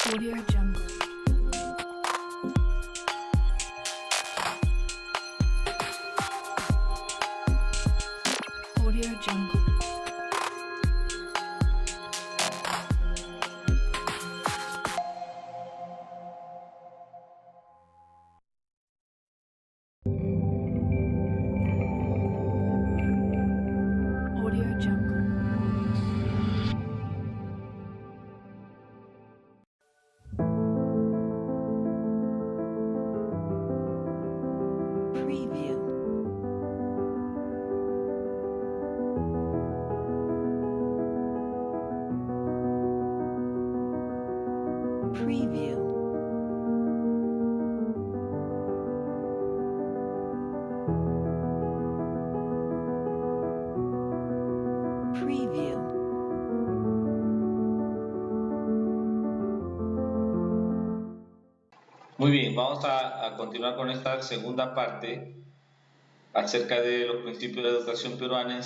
Audio Jungle. Audio Jungle. Audio Jungle. Preview. Preview. Preview. Muy bien, vamos a continuar con esta segunda parte acerca de los principios de la educación peruana,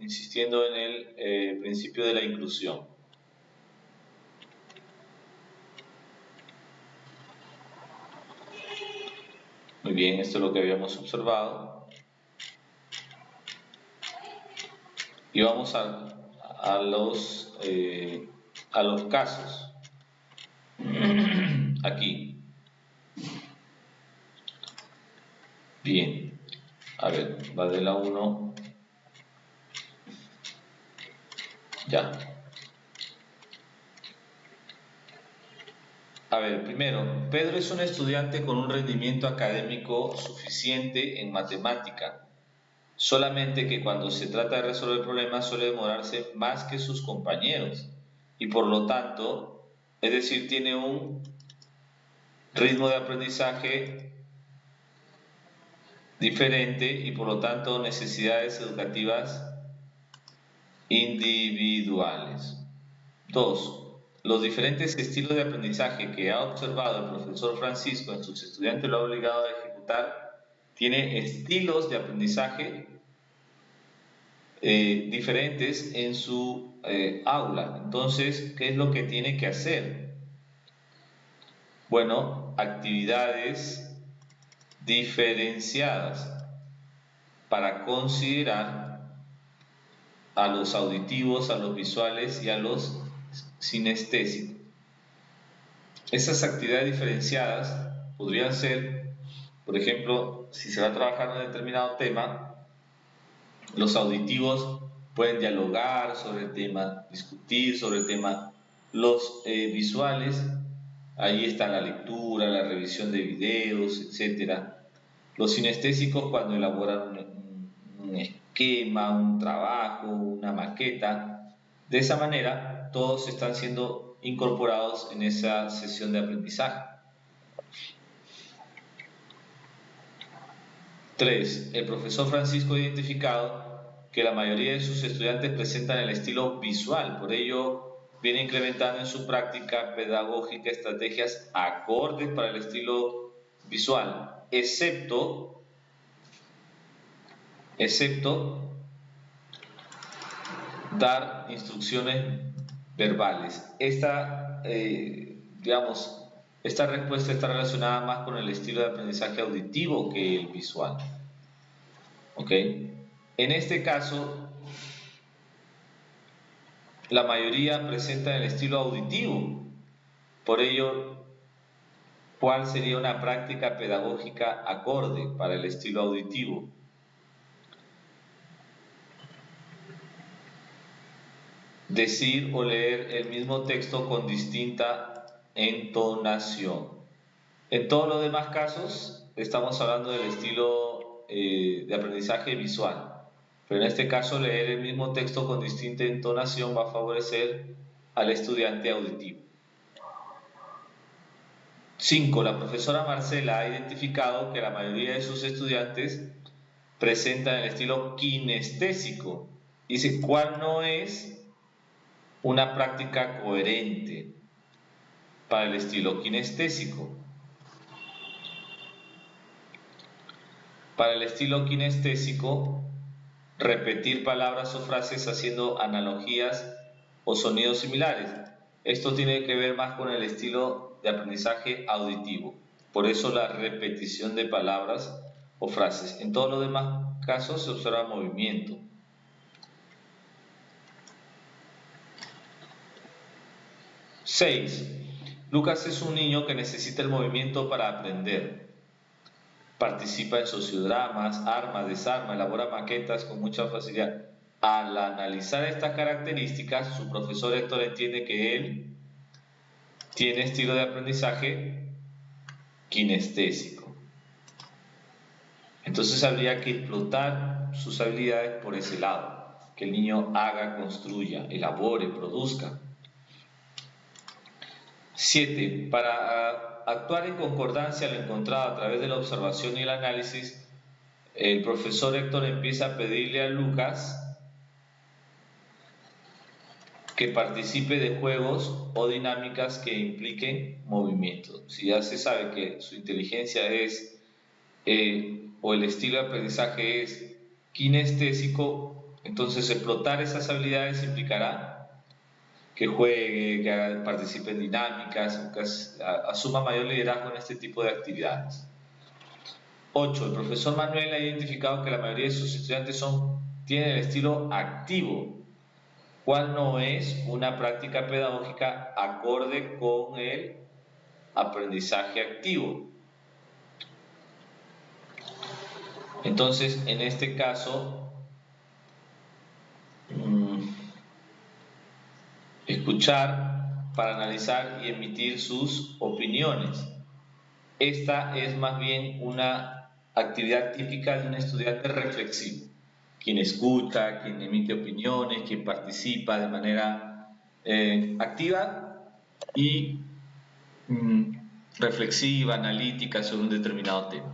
insistiendo en el principio de la inclusión. Muy bien, esto es lo que habíamos observado. Y vamos a los casos. Aquí. Bien. A ver, va de la 1. Ya. A ver, primero, Pedro es un estudiante con un rendimiento académico suficiente en matemática, solamente que cuando se trata de resolver problemas suele demorarse más que sus compañeros y por lo tanto, es decir, tiene un ritmo de aprendizaje diferente y por lo tanto necesidades educativas individuales. 2. Los diferentes estilos de aprendizaje que ha observado el profesor Francisco en sus estudiantes lo ha obligado a ejecutar. Tiene estilos de aprendizaje diferentes en su aula. Entonces, ¿qué es lo que tiene que hacer? Bueno, actividades diferenciadas para considerar a los auditivos, a los visuales y a los sinestésicos. Esas actividades diferenciadas podrían ser, por ejemplo, si se va a trabajar un determinado tema, los auditivos pueden dialogar sobre el tema, discutir sobre el tema. Los visuales, ahí está la lectura, la revisión de videos, etc. Los sinestésicos cuando elaboran un esquema, un trabajo, una maqueta. De esa manera, todos están siendo incorporados en esa sesión de aprendizaje. 3. El profesor Francisco ha identificado que la mayoría de sus estudiantes presentan el estilo visual, por ello viene incrementando en su práctica pedagógica estrategias acordes para el estilo visual, excepto dar instrucciones verbales. Esta respuesta está relacionada más con el estilo de aprendizaje auditivo que el visual. ¿Ok? En este caso, la mayoría presenta el estilo auditivo. Por ello, ¿cuál sería una práctica pedagógica acorde para el estilo auditivo? Decir o leer el mismo texto con distinta entonación. En todos los demás casos estamos hablando del estilo de aprendizaje visual, pero en este caso leer el mismo texto con distinta entonación va a favorecer al estudiante auditivo. 5. La profesora Marcela ha identificado que la mayoría de sus estudiantes presentan el estilo kinestésico. Dice, ¿cuál no es una práctica coherente para el estilo kinestésico? Para el estilo kinestésico, repetir palabras o frases haciendo analogías o sonidos similares. Esto tiene que ver más con el estilo de aprendizaje auditivo. Por eso la repetición de palabras o frases. En todos los demás casos se observa movimiento. 6. Lucas es un niño que necesita el movimiento para aprender. Participa en sociodramas, arma, desarma, elabora maquetas con mucha facilidad. Al analizar estas características, su profesor Héctor entiende que él tiene estilo de aprendizaje kinestésico. Entonces habría que explotar sus habilidades por ese lado, que el niño haga, construya, elabore, produzca. 7. Para actuar en concordancia a lo encontrado a través de la observación y el análisis, el profesor Héctor empieza a pedirle a Lucas que participe de juegos o dinámicas que impliquen movimiento. Si ya se sabe que su inteligencia es, o el estilo de aprendizaje es kinestésico, entonces explotar esas habilidades implicará que juegue, que participe en dinámicas, que asuma mayor liderazgo en este tipo de actividades. 8. El profesor Manuel ha identificado que la mayoría de sus estudiantes tienen el estilo activo, cual no es una práctica pedagógica acorde con el aprendizaje activo. Entonces, en este caso, escuchar para analizar y emitir sus opiniones. Esta es más bien una actividad típica de un estudiante reflexivo, quien escucha, quien emite opiniones, quien participa de manera activa y reflexiva, analítica sobre un determinado tema.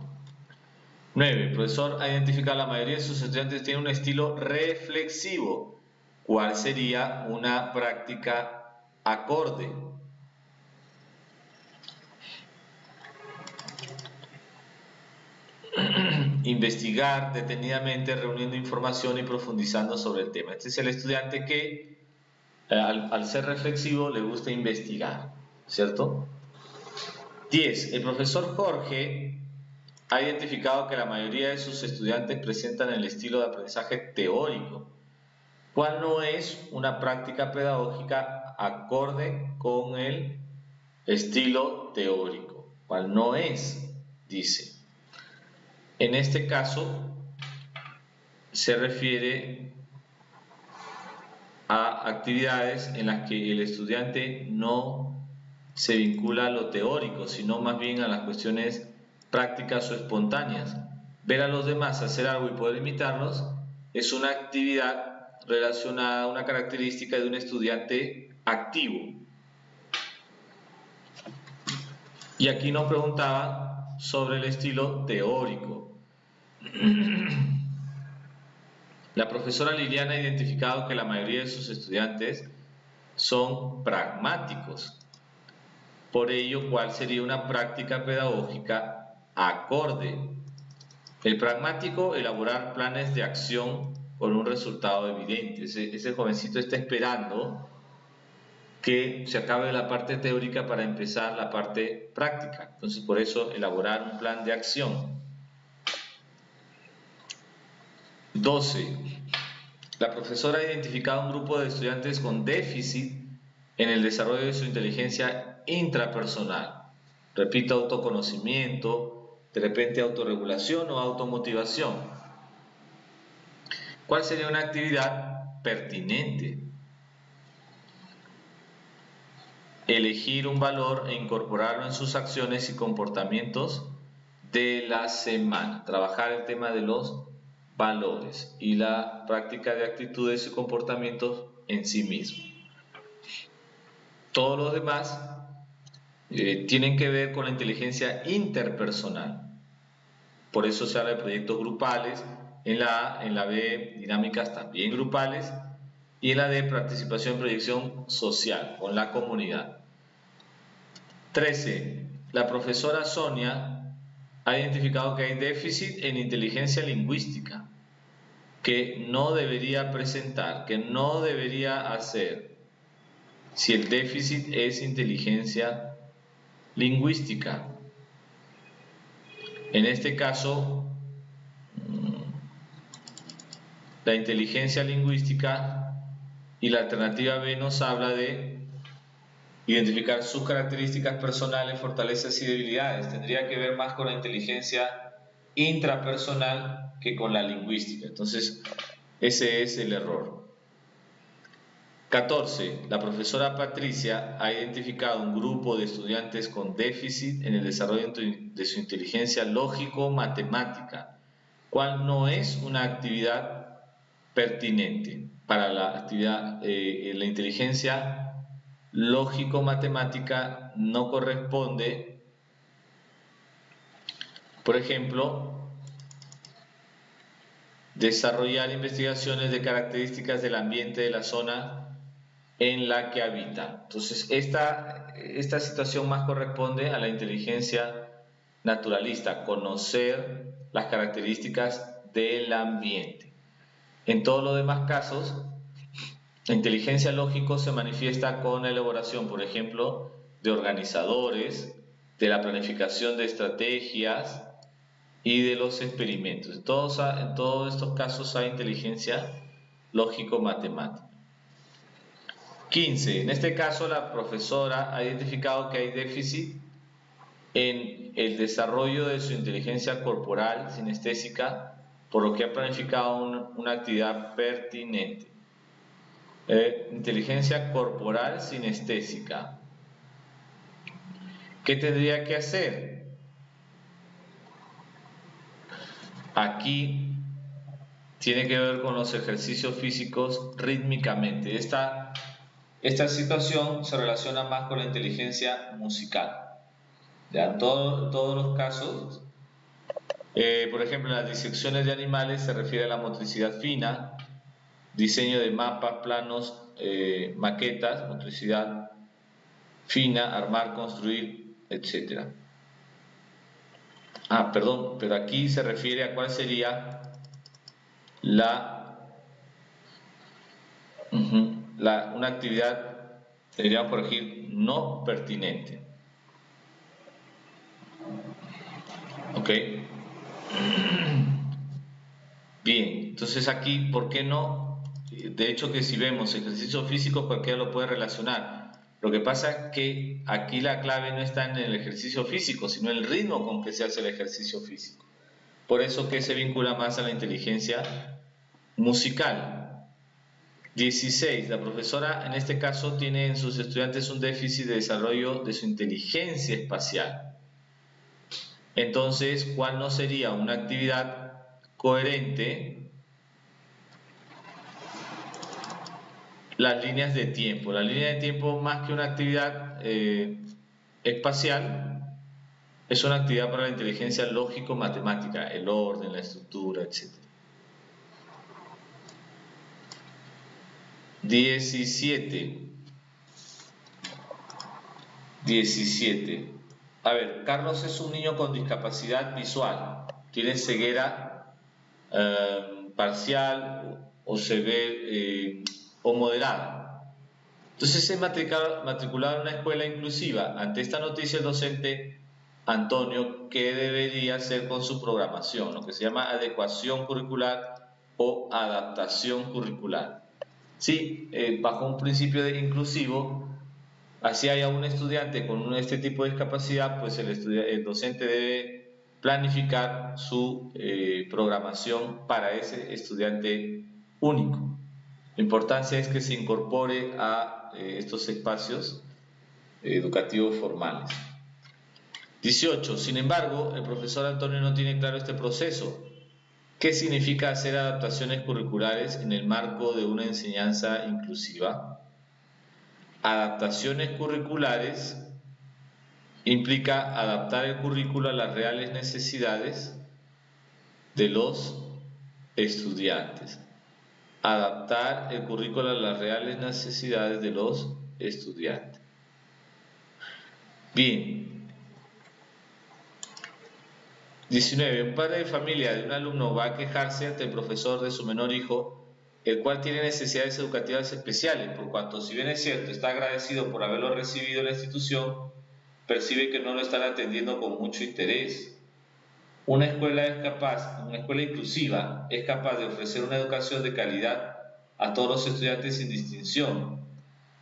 9. El profesor ha identificado que la mayoría de sus estudiantes tienen un estilo reflexivo. ¿Cuál sería una práctica acorde? Investigar detenidamente, reuniendo información y profundizando sobre el tema. Este es el estudiante que, al ser reflexivo, le gusta investigar, ¿cierto? 10. El profesor Jorge ha identificado que la mayoría de sus estudiantes presentan el estilo de aprendizaje teórico, cual no es una práctica pedagógica acorde con el estilo teórico, cual no es, dice. En este caso se refiere a actividades en las que el estudiante no se vincula a lo teórico, sino más bien a las cuestiones prácticas o espontáneas. Ver a los demás hacer algo y poder imitarlos es una actividad relacionada a una característica de un estudiante activo. Y aquí nos preguntaba sobre el estilo teórico. La profesora Liliana ha identificado que la mayoría de sus estudiantes son pragmáticos. Por ello, ¿cuál sería una práctica pedagógica acorde? El pragmático, elaborar planes de acción con un resultado evidente. Ese jovencito está esperando que se acabe la parte teórica para empezar la parte práctica. Entonces, por eso, elaborar un plan de acción. 12. La profesora ha identificado un grupo de estudiantes con déficit en el desarrollo de su inteligencia intrapersonal. Repito, autoconocimiento, de repente autorregulación o automotivación. ¿Cuál sería una actividad pertinente? Elegir un valor e incorporarlo en sus acciones y comportamientos de la semana. Trabajar el tema de los valores y la práctica de actitudes y comportamientos en sí mismo. Todos los demás tienen que ver con la inteligencia interpersonal. Por eso se habla de proyectos grupales, en la A, en la B, dinámicas también grupales, y en la D, participación en proyección social con la comunidad. 13. La profesora Sonia ha identificado que hay déficit en inteligencia lingüística, que no debería presentar, que no debería hacer, si el déficit es inteligencia lingüística. En este caso, la inteligencia lingüística y la alternativa B nos habla de identificar sus características personales, fortalezas y debilidades. Tendría que ver más con la inteligencia intrapersonal que con la lingüística. Entonces, ese es el error. 14. La profesora Patricia ha identificado un grupo de estudiantes con déficit en el desarrollo de su inteligencia lógico-matemática, cual no es una actividad pertinente para la actividad, la inteligencia lógico-matemática no corresponde, por ejemplo, desarrollar investigaciones de características del ambiente de la zona en la que habita. Entonces, esta situación más corresponde a la inteligencia naturalista, conocer las características del ambiente. En todos los demás casos, la inteligencia lógica se manifiesta con la elaboración, por ejemplo, de organizadores, de la planificación de estrategias y de los experimentos. En todos estos casos hay inteligencia lógico-matemática. 15. En este caso, la profesora ha identificado que hay déficit en el desarrollo de su inteligencia corporal sinestésica, por lo que ha planificado una actividad pertinente. Inteligencia corporal sinestésica. ¿Qué tendría que hacer? Aquí tiene que ver con los ejercicios físicos rítmicamente. Esta situación se relaciona más con la inteligencia musical. Ya en todos los casos, por ejemplo, en las disecciones de animales se refiere a la motricidad fina, diseño de mapas, planos, maquetas, motricidad fina, armar, construir, etc. Perdón, pero aquí se refiere a cuál sería una actividad, deberíamos corregir, no pertinente. ¿Ok? Bien, entonces aquí, ¿por qué no? De hecho que si vemos ejercicio físico, cualquiera lo puede relacionar. Lo que pasa es que aquí la clave no está en el ejercicio físico, sino en el ritmo con que se hace el ejercicio físico. Por eso que se vincula más a la inteligencia musical. 16. La profesora en este caso tiene en sus estudiantes un déficit de desarrollo de su inteligencia espacial. Entonces, ¿cuál no sería una actividad coherente? Las líneas de tiempo. La línea de tiempo, más que una actividad espacial, es una actividad para la inteligencia lógico-matemática, el orden, la estructura, etc. 17. A ver, Carlos es un niño con discapacidad visual. Tiene ceguera parcial o severa o moderada. Entonces es matriculado en una escuela inclusiva. Ante esta noticia, el docente Antonio, ¿qué debería hacer con su programación? Lo que se llama adecuación curricular o adaptación curricular. Sí, bajo un principio de inclusivo, así haya un estudiante con este tipo de discapacidad, pues el docente debe planificar su programación para ese estudiante único. La importancia es que se incorpore a estos espacios educativos formales. 18. Sin embargo, el profesor Antonio no tiene claro este proceso. ¿Qué significa hacer adaptaciones curriculares en el marco de una enseñanza inclusiva? Adaptaciones curriculares implica adaptar el currículo a las reales necesidades de los estudiantes. Adaptar el currículo a las reales necesidades de los estudiantes. Bien. 19. Un padre de familia de un alumno va a quejarse ante el profesor de su menor hijo el cual tiene necesidades educativas especiales, por cuanto, si bien es cierto, está agradecido por haberlo recibido en la institución, percibe que no lo están atendiendo con mucho interés. Una escuela inclusiva es capaz de ofrecer una educación de calidad a todos los estudiantes sin distinción,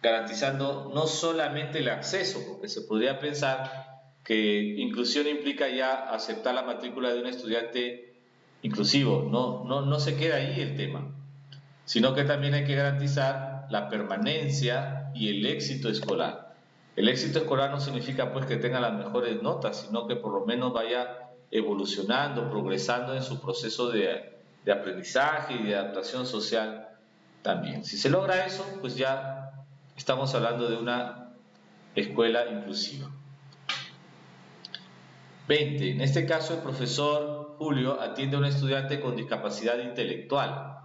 garantizando no solamente el acceso, porque se podría pensar que inclusión implica ya aceptar la matrícula de un estudiante inclusivo. No se queda ahí el tema, sino que también hay que garantizar la permanencia y el éxito escolar. El éxito escolar no significa pues que tenga las mejores notas, sino que por lo menos vaya evolucionando, progresando en su proceso de aprendizaje y de adaptación social también. Si se logra eso, pues ya estamos hablando de una escuela inclusiva. 20. En este caso, el profesor Julio atiende a un estudiante con discapacidad intelectual,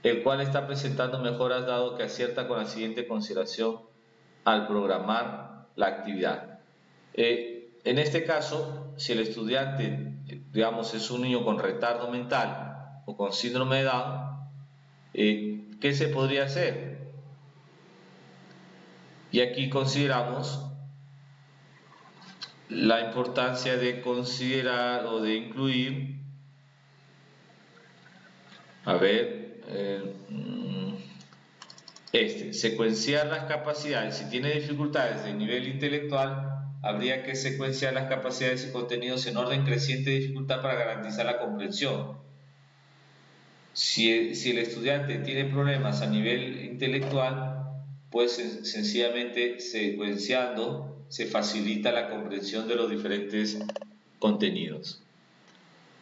el cual está presentando mejoras dado que acierta con la siguiente consideración al programar la actividad. En este caso, si el estudiante, digamos, es un niño con retardo mental o con síndrome de Down, ¿qué se podría hacer? Y aquí consideramos la importancia de considerar o de incluir, secuenciar las capacidades. Si tiene dificultades de nivel intelectual, habría que secuenciar las capacidades y contenidos en orden creciente de dificultad para garantizar la comprensión. Si el estudiante tiene problemas a nivel intelectual, pues sencillamente secuenciando se facilita la comprensión de los diferentes contenidos.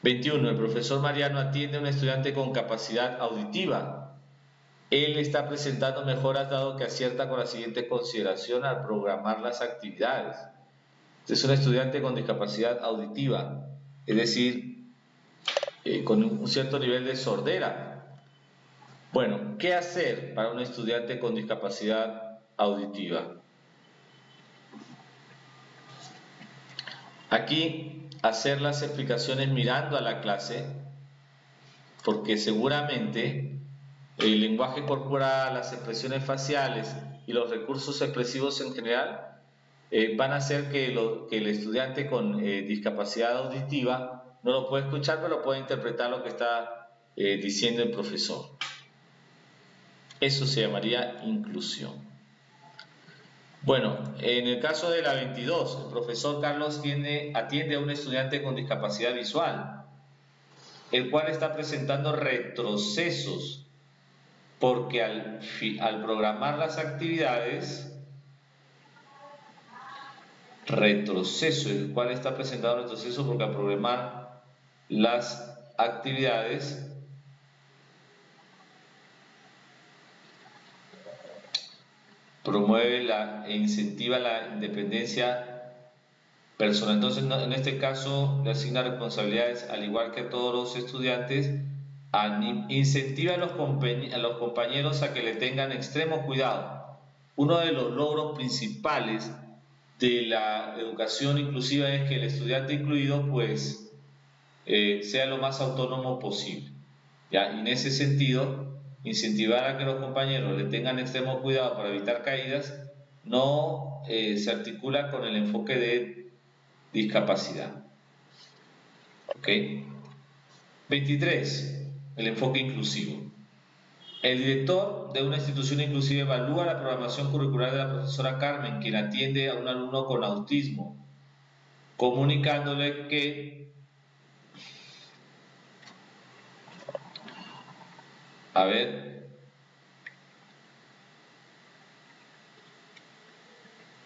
21. El profesor Mariano atiende a un estudiante con capacidad auditiva. Él está presentando mejoras dado que acierta con la siguiente consideración al programar las actividades. Este es un estudiante con discapacidad auditiva, es decir, con un cierto nivel de sordera. Bueno, ¿qué hacer para un estudiante con discapacidad auditiva? Aquí, hacer las explicaciones mirando a la clase, porque seguramente el lenguaje corporal, las expresiones faciales y los recursos expresivos en general van a hacer que el estudiante con discapacidad auditiva no lo puede escuchar, pero puede interpretar lo que está diciendo el profesor. Eso se llamaría inclusión. Bueno, en el caso de la 22, el profesor Carlos atiende a un estudiante con discapacidad visual, el cual está presentando retrocesos, porque al programar las actividades, el cual está presentando retroceso porque al programar las actividades promueve e incentiva la independencia personal. Entonces, en este caso, le asigna responsabilidades, al igual que a todos los estudiantes, incentiva a los compañeros a que le tengan extremo cuidado. Uno de los logros principales de la educación inclusiva es que el estudiante incluido pues sea lo más autónomo posible, ¿ya? Y en ese sentido, incentivar a que los compañeros le tengan extremo cuidado para evitar caídas no se articula con el enfoque de discapacidad. ¿Ok? 23. El enfoque inclusivo. El director de una institución inclusiva evalúa la programación curricular de la profesora Carmen, quien atiende a un alumno con autismo, comunicándole que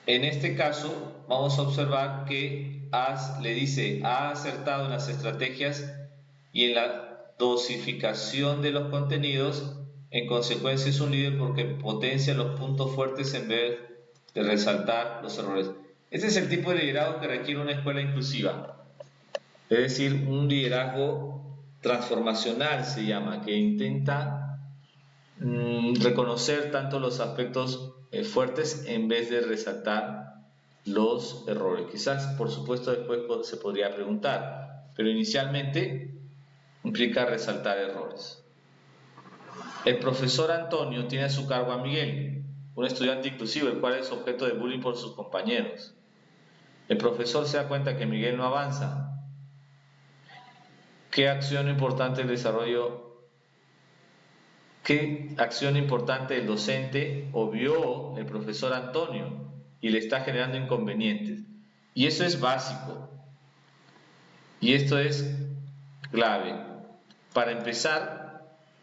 en este caso vamos a observar que le dice, ha acertado en las estrategias y en la dosificación de los contenidos. En consecuencia es un líder porque potencia los puntos fuertes en vez de resaltar los errores. Este es el tipo de liderazgo que requiere una escuela inclusiva, es decir, un liderazgo transformacional se llama, que intenta reconocer tanto los aspectos fuertes en vez de resaltar los errores. Quizás, por supuesto, después se podría preguntar, pero inicialmente implica resaltar errores. El profesor Antonio tiene a su cargo a Miguel, un estudiante inclusivo, el cual es objeto de bullying por sus compañeros. El profesor se da cuenta que Miguel no avanza. ¿Qué acción importante el docente obvió el profesor Antonio y le está generando inconvenientes? Y eso es básico. Y esto es clave. Para empezar,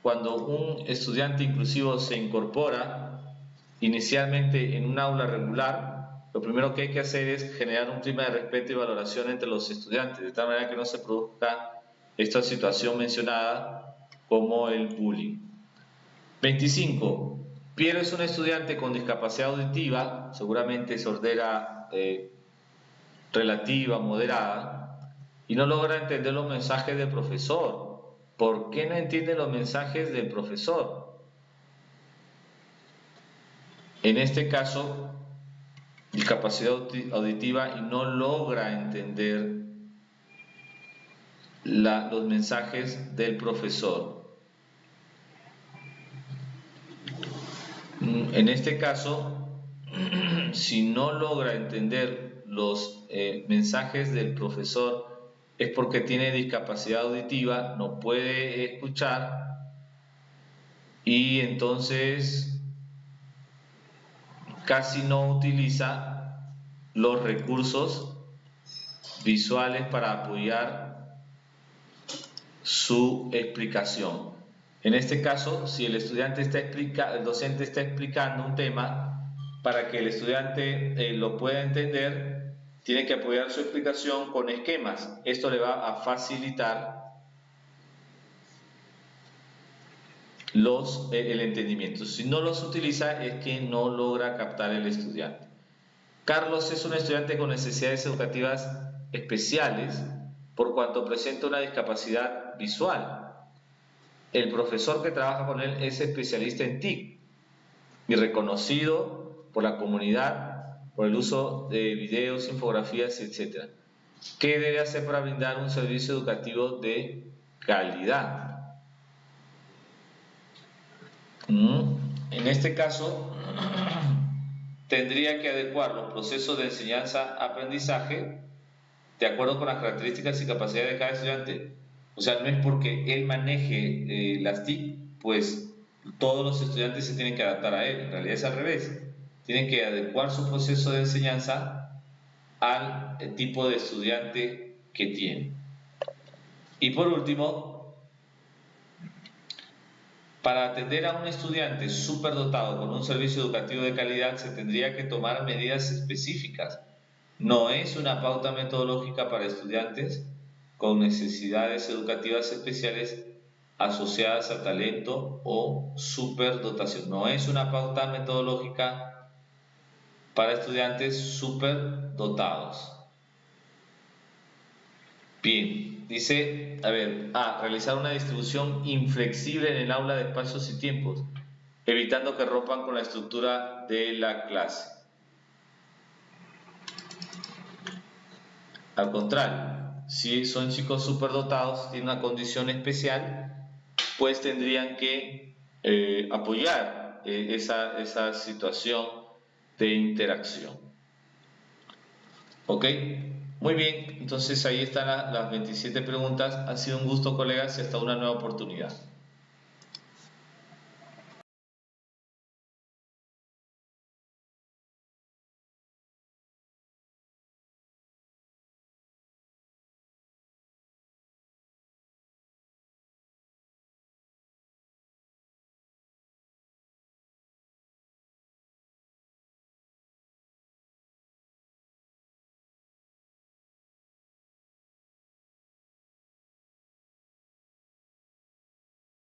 cuando un estudiante inclusivo se incorpora inicialmente en un aula regular, lo primero que hay que hacer es generar un clima de respeto y valoración entre los estudiantes, de tal manera que no se produzca esta situación mencionada como el bullying. 25. Piero es un estudiante con discapacidad auditiva, seguramente sordera relativa, moderada, y no logra entender los mensajes del profesor. ¿Por qué no entiende los mensajes del profesor? En este caso, discapacidad auditiva y no logra entender los mensajes del profesor. En este caso, si no logra entender los mensajes del profesor, es porque tiene discapacidad auditiva, no puede escuchar y entonces casi no utiliza los recursos visuales para apoyar su explicación. En este caso, si el docente está explicando un tema, para que el estudiante lo pueda entender, tiene que apoyar su explicación con esquemas. Esto le va a facilitar el entendimiento. Si no los utiliza, es que no logra captar el estudiante. Carlos es un estudiante con necesidades educativas especiales, por cuanto presenta una discapacidad visual. El profesor que trabaja con él es especialista en TIC y reconocido por la comunidad por el uso de videos, infografías, etc. ¿Qué debe hacer para brindar un servicio educativo de calidad? En este caso, tendría que adecuar los procesos de enseñanza-aprendizaje de acuerdo con las características y capacidades de cada estudiante. O sea, no es porque él maneje las TIC, pues todos los estudiantes se tienen que adaptar a él. En realidad es al revés. Tienen que adecuar su proceso de enseñanza al tipo de estudiante que tiene. Y por último, para atender a un estudiante superdotado con un servicio educativo de calidad se tendría que tomar medidas específicas. No es una pauta metodológica para estudiantes con necesidades educativas especiales asociadas a talento o superdotación. No es una pauta metodológica para estudiantes superdotados. Bien, dice, realizar una distribución inflexible en el aula de espacios y tiempos, evitando que rompan con la estructura de la clase. Al contrario, si son chicos superdotados, tienen una condición especial, pues tendrían que apoyar esa situación de interacción. ¿Ok? Muy bien, entonces ahí están las 27 preguntas. Ha sido un gusto, colegas, y hasta una nueva oportunidad.